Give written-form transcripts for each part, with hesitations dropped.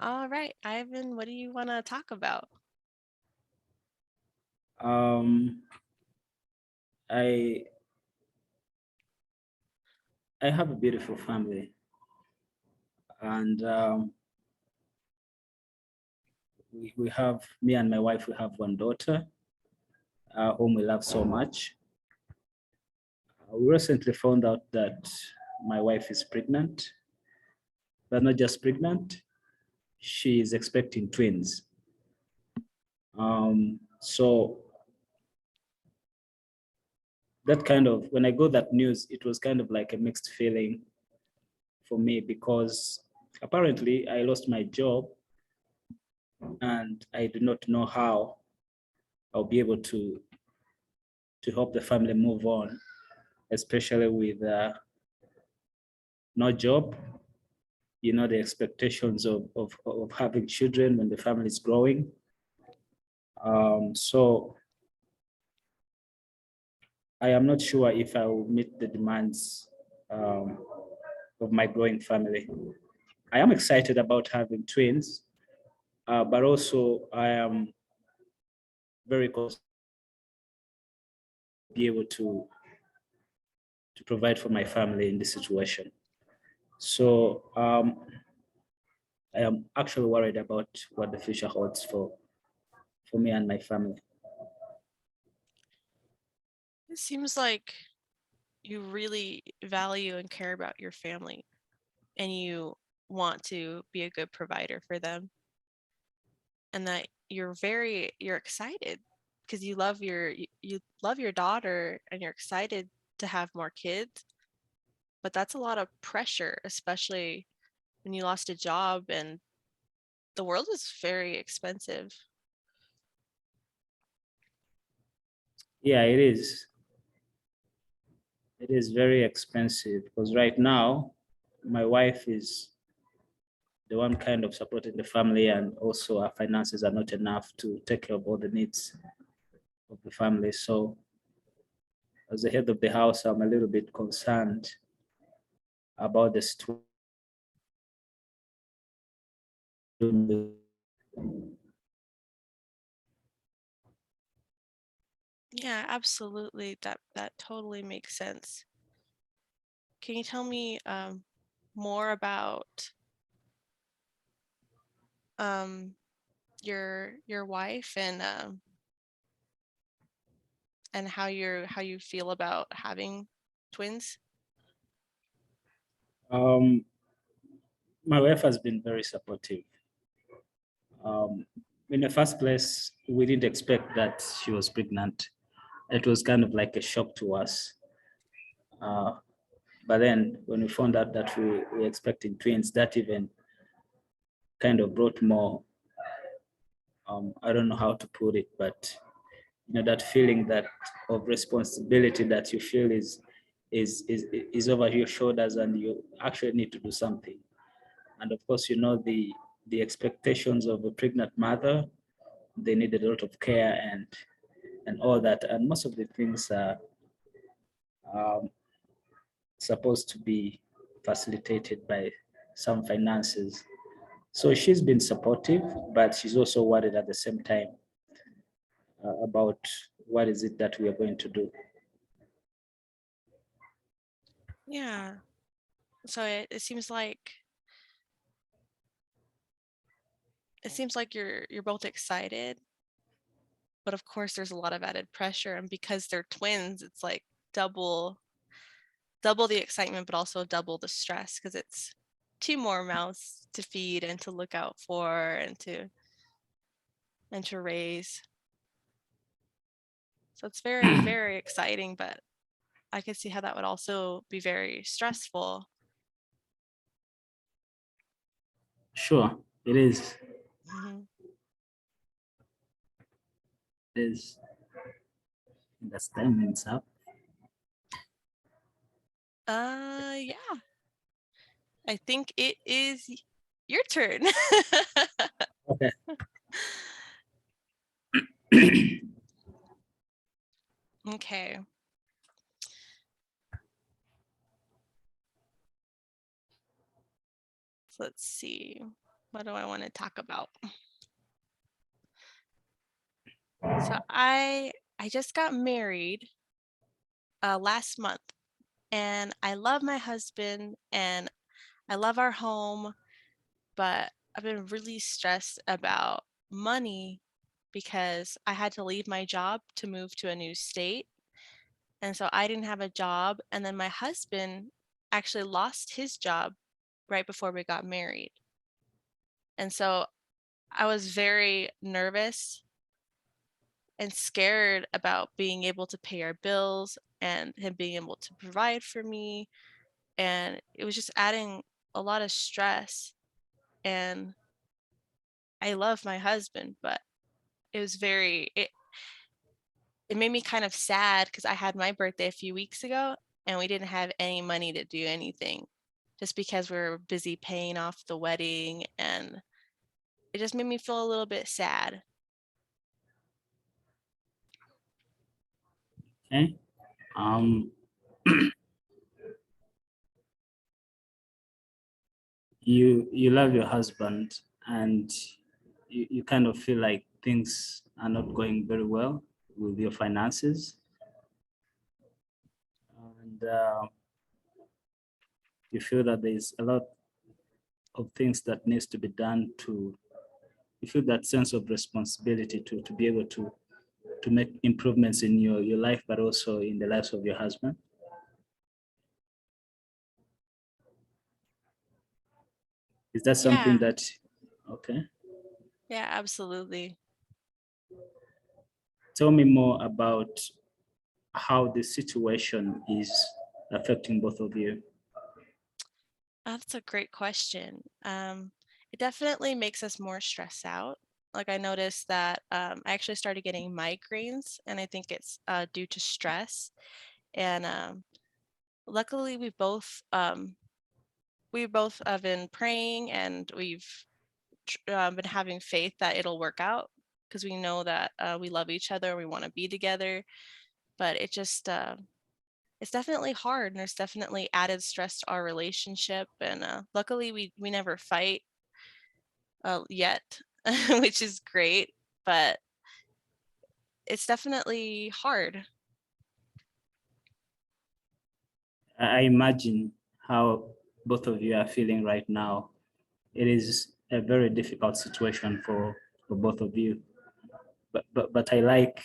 All right, Ivan, what do you want to talk about? Um, I I have a beautiful family, and we have me and my wife. We have one daughter, whom we love so much. We recently found out that my wife is pregnant, but not just pregnant. She is expecting twins. So that kind of when I got that news, it was kind of like a mixed feeling for me because apparently I lost my job and I do not know how I'll be able to help the family move on, especially with no job. You know the expectations of having children when the family is growing. So I am not sure if I will meet the demands um, of my growing family. I am excited about having twins, but also I am very concerned to be able to provide for my family in this situation. So I am actually worried about what the future holds for me and my family. It seems like you really value and care about your family and you want to be a good provider for them, and that you're excited because you love your daughter and you're excited to have more kids, but that's a lot of pressure, especially when you lost a job and the world is very expensive. Yeah, it is. It is very expensive because right now my wife is the one kind of supporting the family, and also our finances are not enough to take care of all the needs of the family. So as the head of the house, I'm a little bit concerned about the situation. Yeah, absolutely. That totally makes sense. Can you tell me more about um, your wife and how you feel about having twins? Um, my wife has been very supportive. Um, in the first place, we didn't expect that she was pregnant. It was kind of like a shock to us. Uh, but then when we found out that we were expecting twins, that even kind of brought more, I don't know how to put it, but you know, that feeling that of responsibility that you feel is over your shoulders and you actually need to do something. And of course, you know, the expectations of a pregnant mother, they need a lot of care and all that. And most of the things are um, supposed to be facilitated by some finances. So she's been supportive, but she's also worried at the same time about what is it that we are going to do. Yeah. So it seems like you're both excited, but of course there's a lot of added pressure, and because they're twins, it's like double the excitement, but also double the stress because it's two more mouths to feed and to look out for and to raise. So it's very, very exciting, but I can see how that would also be very stressful. Sure, it is. Hmm. It is. That's 10 minutes up. Yeah, I think it is your turn. Okay. Okay. So let's see. What do I want to talk about? So I just got married last month, and I love my husband and I love our home, but I've been really stressed about money because I had to leave my job to move to a new state. And so I didn't have a job. And then my husband actually lost his job right before we got married. And so I was very nervous and scared about being able to pay our bills and him being able to provide for me. And it was just adding a lot of stress. And I love my husband, but it made me kind of sad because I had my birthday a few weeks ago and we didn't have any money to do anything just because we were busy paying off the wedding, and it just made me feel a little bit sad. Okay. Um, you love your husband and you kind of feel like things are not going very well with your finances, and you feel that there's a lot of things that needs to be done to, you feel that sense of responsibility to be able to make improvements in your life, but also in the lives of your husband. Is that something Yeah, that, okay? yeah, absolutely. Tell me more about how the situation is affecting both of you. That's a great question. It definitely makes us more stressed out. Like I noticed that I actually started getting migraines, and I think it's due to stress. And luckily, we both have been praying, and we've been having faith that it'll work out because we know that we love each other, we want to be together. But it's definitely hard, and there's definitely added stress to our relationship. And luckily, we never fight yet, which is great. But it's definitely hard. I imagine how both of you are feeling right now. It is a very difficult situation for both of you. But I like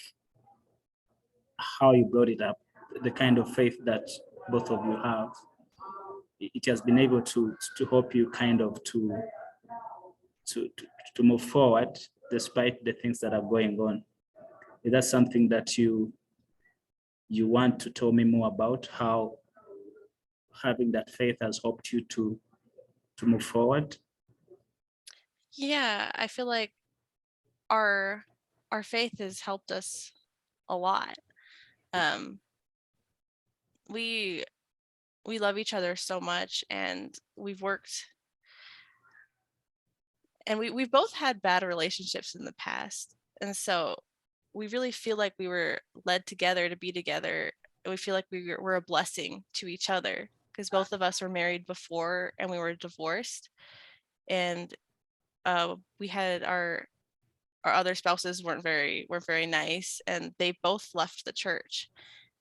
how you brought it up, the kind of faith that both of you have. It has been able to help you kind of to, to, to move forward despite the things that are going on. Is that something that you want to tell me more about, how having that faith has helped you to move forward? Yeah, I feel like our our faith has helped us a lot. Um, we we love each other so much, and we've both had bad relationships in the past. And so we really feel like we were led together to be together. And we feel like we're a blessing to each other because both of us were married before and we were divorced. And we had our other spouses weren't very nice, and they both left the church.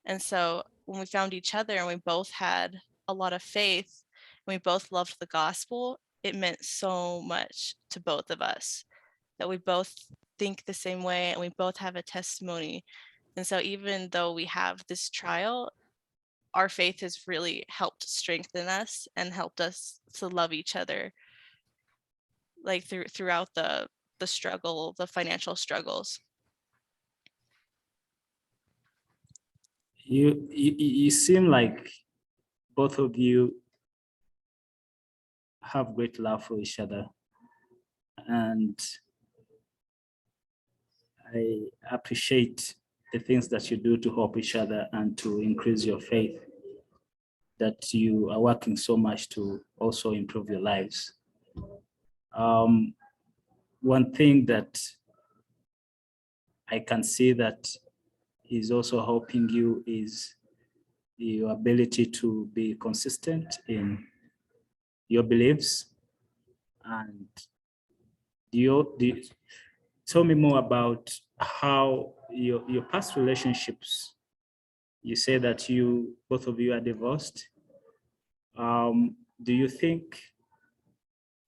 And so when we found each other and we both had a lot of faith and we both loved the gospel, it meant so much to both of us that we both think the same way and we both have a testimony. And so even though we have this trial, our faith has really helped strengthen us and helped us to love each other, like throughout the struggle, the financial struggles. You seem like both of you have great love for each other, and I appreciate the things that you do to help each other and to increase your faith, that you are working so much to also improve your lives. Um, one thing that I can see that is also helping you is your ability to be consistent in your beliefs and tell me more about how your past relationships. You say that you both of you are divorced. Do you think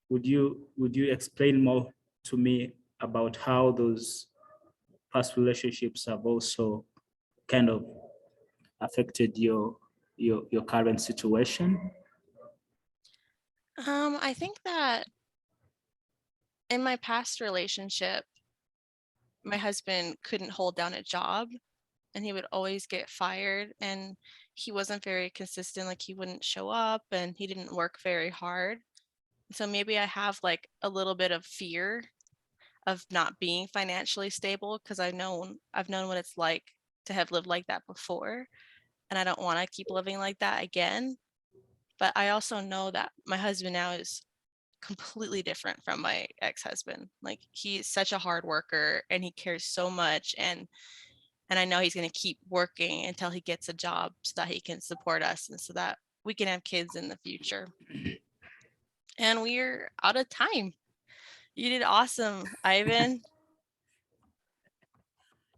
would you explain more to me about how those past relationships have also kind of affected your current situation? I think that in my past relationship, my husband couldn't hold down a job and he would always get fired, and he wasn't very consistent. Like, he wouldn't show up and he didn't work very hard. So maybe I have like a little bit of fear of not being financially stable, because I've known what it's like to have lived like that before, and I don't want to keep living like that again. But I also know that my husband now is completely different from my ex-husband. Like, he's such a hard worker and he cares so much, and I know he's going to keep working until he gets a job so that he can support us and so that we can have kids in the future. And we're out of time. You did awesome, Ivan.